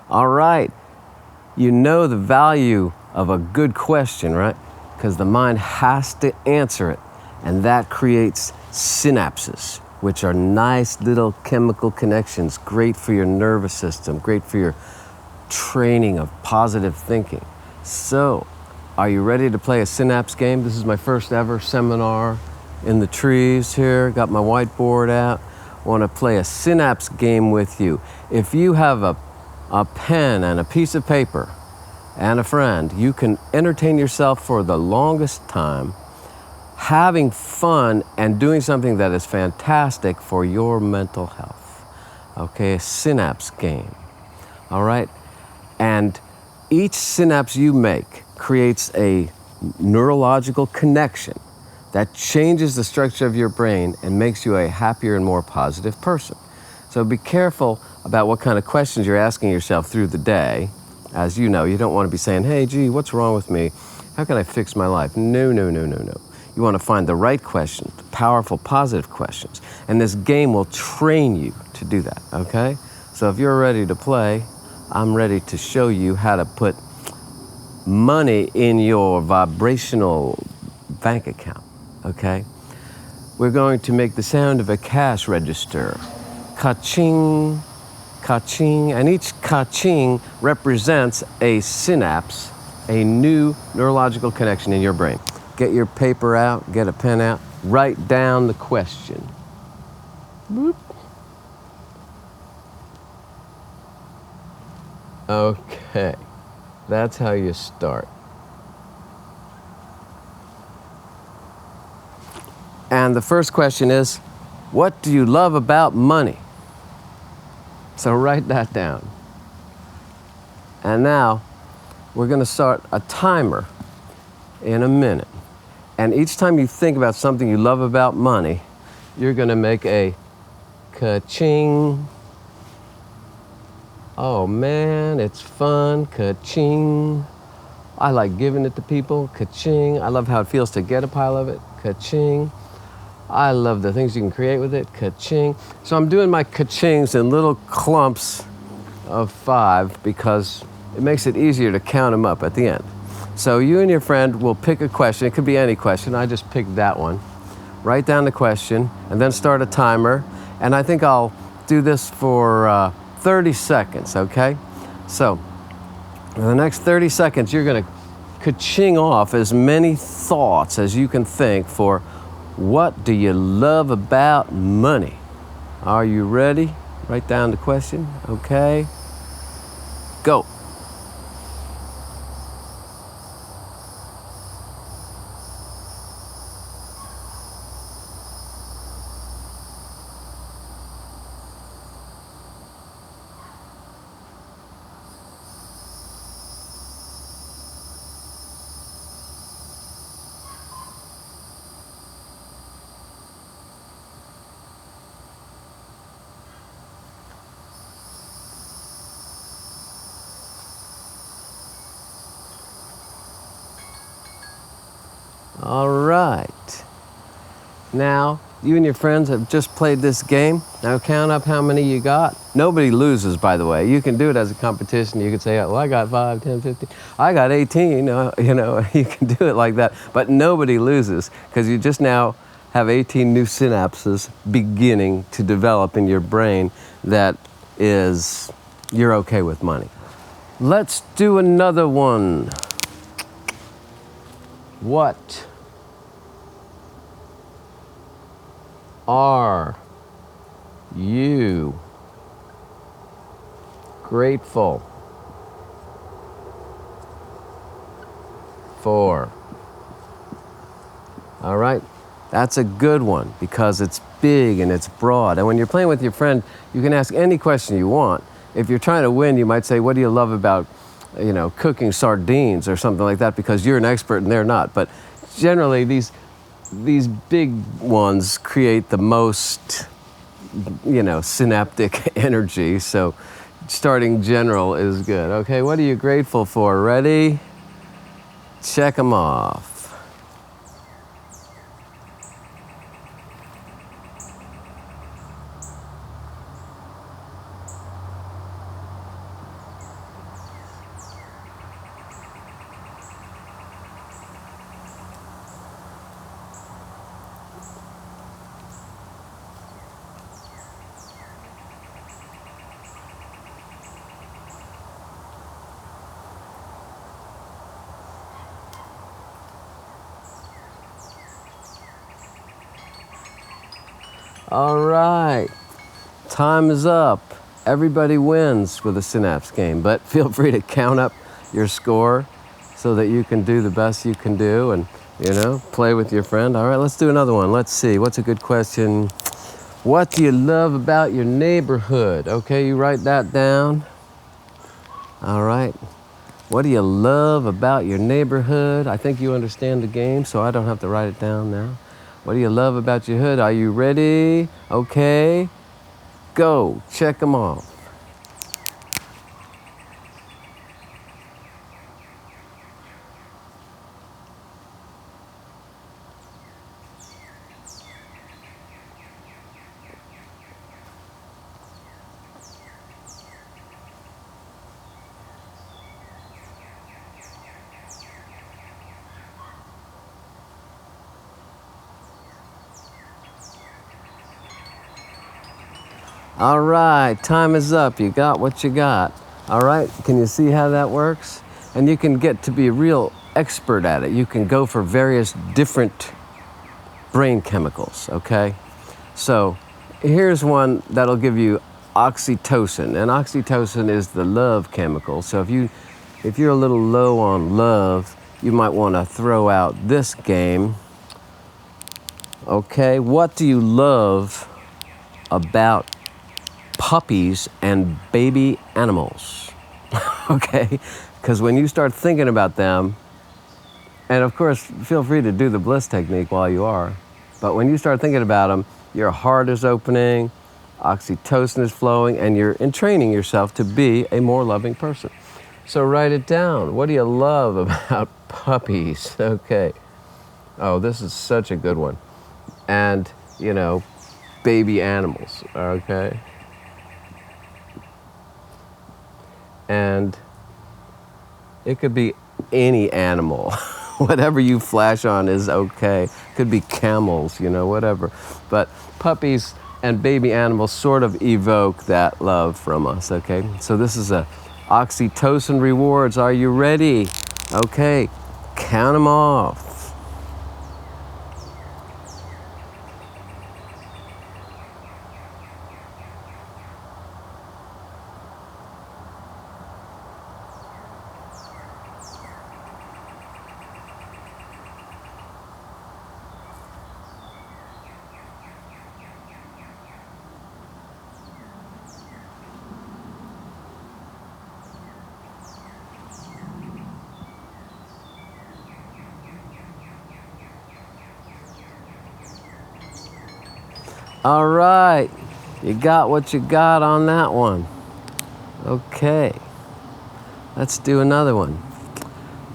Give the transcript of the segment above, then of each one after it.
All right. You know the value of a good question, right? Because the mind has to answer it. And that creates synapses, which are nice little chemical connections, great for your nervous system, great for your training of positive thinking. So, are you ready to play a synapse game? This is my first ever seminar in the trees here. Got my whiteboard out. Want to play a synapse game with you. If you have a pen and a piece of paper and a friend, you can entertain yourself for the longest time, having fun and doing something that is fantastic for your mental health. Okay, a synapse game. All right? And each synapse you make creates a neurological connection that changes the structure of your brain and makes you a happier and more positive person. So be careful about what kind of questions you're asking yourself through the day. As you know, you don't want to be saying, hey, gee, what's wrong with me? How can I fix my life? No. You want to find the right questions, powerful, positive questions. And this game will train you to do that, okay? So if you're ready to play, I'm ready to show you how to put money in your vibrational bank account, okay? We're going to make the sound of a cash register. Ka-ching, ka-ching, and each ka-ching represents a synapse, a new neurological connection in your brain. Get your paper out, get a pen out, write down the question. Boop. Okay, that's how you start. And the first question is, what do you love about money? So write that down. And now we're going to start a timer in a minute. And each time you think about something you love about money, you're going to make a ka-ching. Oh man, it's fun. Ka-ching. I like giving it to people. Ka-ching. I love how it feels to get a pile of it. Ka-ching. I love the things you can create with it. Ka-ching. So I'm doing my ka-chings in little clumps of 5 because it makes it easier to count them up at the end. So you and your friend will pick a question. It could be any question. I just picked that one. Write down the question and then start a timer. And I think I'll do this for 30 seconds, okay? So in the next 30 seconds, you're going to ka-ching off as many thoughts as you can think for what do you love about money? Are you ready? Write down the question, okay? Go. All right. Now, you and your friends have just played this game. Now count up how many you got. Nobody loses, by the way. You can do it as a competition. You can say, well, I got 5, 10, 15. I got 18. You can do it like that. But nobody loses because you just now have 18 new synapses beginning to develop in your brain that is, you're okay with money. Let's do another one. What are you grateful for? All right, that's a good one because it's big and it's broad. And when you're playing with your friend, you can ask any question you want. If you're trying to win, you might say, what do you love about, cooking sardines or something like that, because you're an expert and they're not. But generally, these big ones create the most, synaptic energy. So starting general is good. Okay, what are you grateful for? Ready? Check them off. All right. Time is up. Everybody wins with a Synapse game, but feel free to count up your score so that you can do the best you can do and, play with your friend. All right, let's do another one. Let's see. What's a good question? What do you love about your neighborhood? Okay, you write that down. All right. What do you love about your neighborhood? I think you understand the game, so I don't have to write it down now. What do you love about your hood? Are you ready? Okay. Go. Check them off. All right, time is up. You got what you got. All right, can you see how that works? And you can get to be a real expert at it. You can go for various different brain chemicals, okay? So here's one that'll give you oxytocin. And oxytocin is the love chemical. So if you're a little low on love, you might want to throw out this game. Okay, what do you love about puppies and baby animals? Okay, because when you start thinking about them, and of course, feel free to do the bliss technique while you are, but when you start thinking about them, your heart is opening, oxytocin is flowing, and you're entraining yourself to be a more loving person. So write it down. What do you love about puppies? Okay. Oh, this is such a good one. And, baby animals, okay? And it could be any animal. Whatever you flash on is okay. Could be camels, whatever. But puppies and baby animals sort of evoke that love from us, okay? So this is a oxytocin rewards. Are you ready? Okay, count them off. All right, you got what you got on that one. Okay, let's do another one.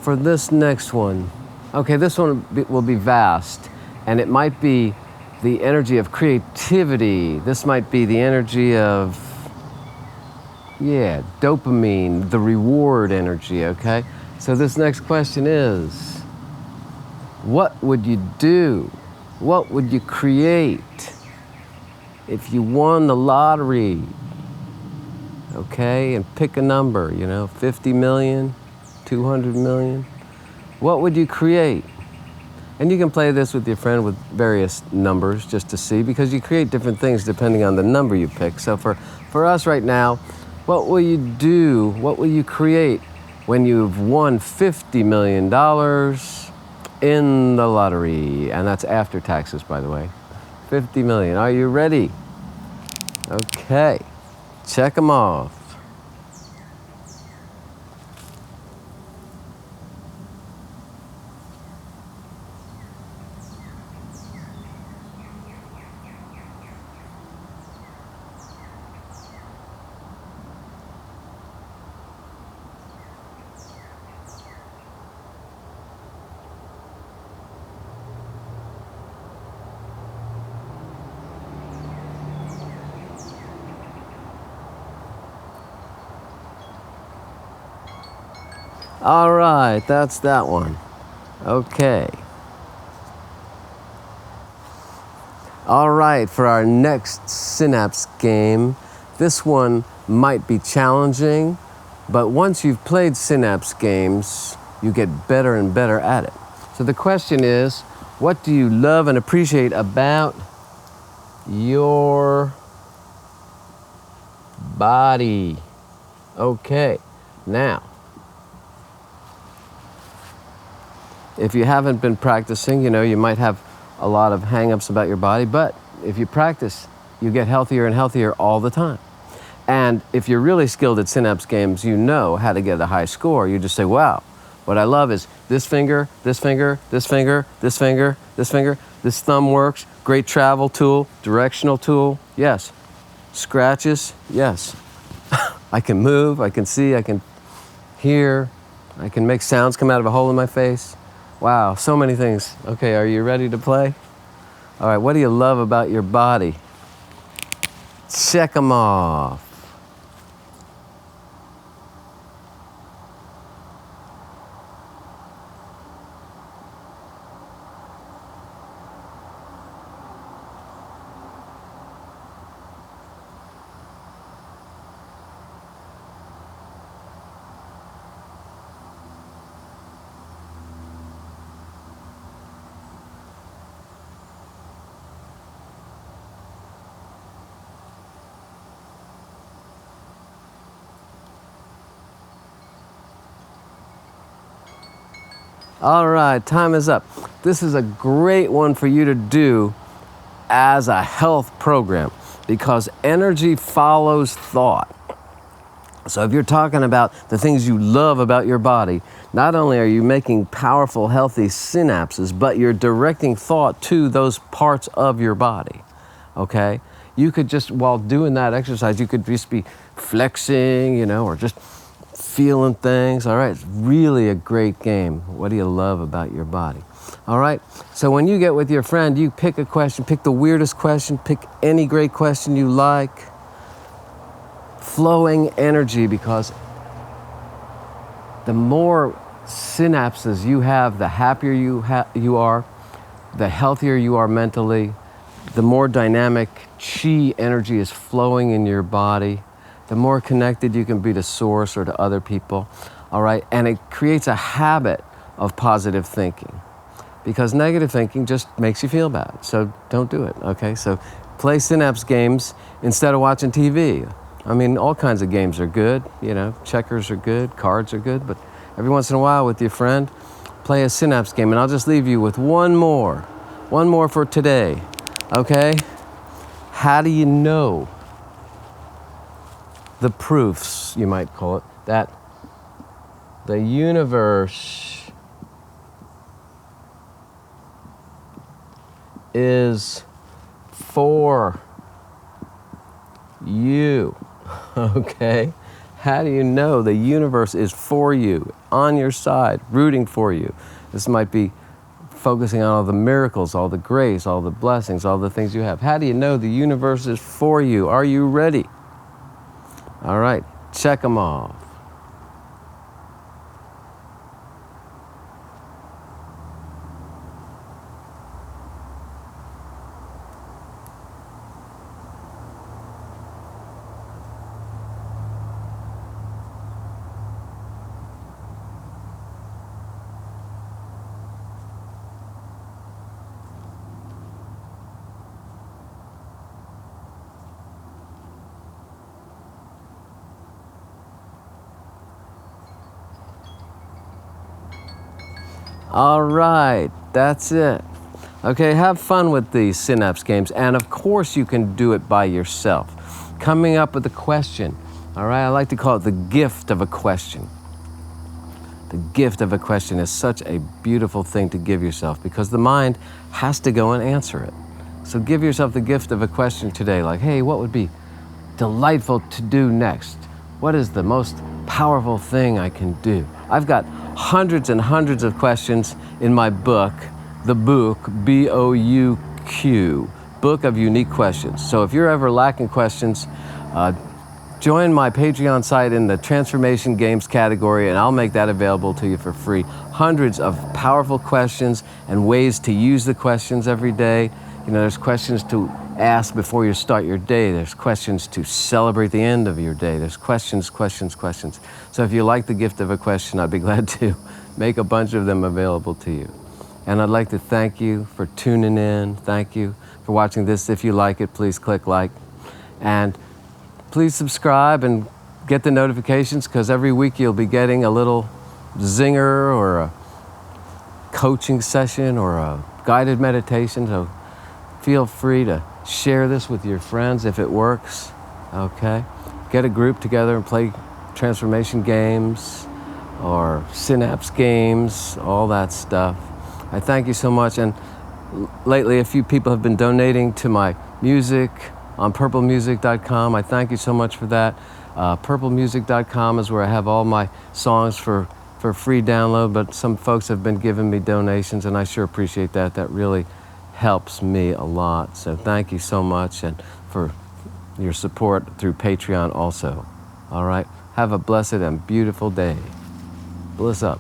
For this next one, okay, this one will be vast, and it might be the energy of creativity. This might be the energy of, dopamine, the reward energy, okay? So this next question is, what would you do? What would you create if you won the lottery? Okay, and pick a number, 50 million, 200 million. What would you create? And you can play this with your friend with various numbers just to see, because you create different things depending on the number you pick. So for us right now, what will you do? What will you create when you've won $50 million in the lottery? And that's after taxes, by the way. 50 million. Are you ready? Okay. Check them off. All right, that's that one. Okay. All right, for our next Synapse game, this one might be challenging, but once you've played Synapse games, you get better and better at it. So the question is, what do you love and appreciate about your body. Okay, now, if you haven't been practicing, you might have a lot of hang-ups about your body, but if you practice, you get healthier and healthier all the time. And if you're really skilled at Synapse Games, you know how to get a high score. You just say, wow, what I love is this finger, this finger, this finger, this finger, this finger, this thumb works, great travel tool, directional tool, yes. Scratches, yes. I can move, I can see, I can hear, I can make sounds come out of a hole in my face. Wow, so many things. Okay, are you ready to play? All right, what do you love about your body? Check them off. All right, time is up. This is a great one for you to do as a health program because energy follows thought. So if you're talking about the things you love about your body, not only are you making powerful, healthy synapses, but you're directing thought to those parts of your body, okay? You could just, while doing that exercise, you could just be flexing, or just feeling things. All right, it's really a great game. What do you love about your body? All right, so when you get with your friend, you pick a question, pick the weirdest question, pick any great question you like. Flowing energy, because the more synapses you have, the happier you are, the healthier you are mentally, the more dynamic chi energy is flowing in your body, the more connected you can be to source or to other people, all right? And it creates a habit of positive thinking because negative thinking just makes you feel bad. So don't do it, okay? So play Synapse games instead of watching TV. I mean, all kinds of games are good, checkers are good, cards are good, but every once in a while with your friend, play a Synapse game. And I'll just leave you with one more for today, okay? How do you know the proofs, you might call it, that the universe is for you, okay? How do you know the universe is for you, on your side, rooting for you? This might be focusing on all the miracles, all the grace, all the blessings, all the things you have. How do you know the universe is for you? Are you ready? All right, check them off. All right, that's it. Okay, have fun with these Synapse games, and of course you can do it by yourself. Coming up with a question, all right? I like to call it the gift of a question. The gift of a question is such a beautiful thing to give yourself because the mind has to go and answer it. So give yourself the gift of a question today, like, hey, what would be delightful to do next? What is the most powerful thing I can do? I've got hundreds and hundreds of questions in my book, the book, B-O-U-Q, Book of Unique Questions. So if you're ever lacking questions, join my Patreon site in the Transformation Games category, and I'll make that available to you for free. Hundreds of powerful questions and ways to use the questions every day. There's questions to ask before you start your day. There's questions to celebrate the end of your day. There's questions. So if you like the gift of a question, I'd be glad to make a bunch of them available to you. And I'd like to thank you for tuning in. Thank you for for watching this. If you like it, please click like. And please subscribe and get the notifications, because every week you'll be getting a little zinger or a coaching session or a guided meditation. So feel free to share this with your friends if it works. Okay? Get a group together and play transformation games or synapse games, all that stuff. I thank you so much. And lately, a few people have been donating to my music on purplemusic.com. I thank you so much for that. Purplemusic.com is where I have all my songs for free download, but some folks have been giving me donations, and I sure appreciate that. That really helps me a lot. So thank you so much, and for your support through Patreon also. All right? Have a blessed and beautiful day. Bliss up.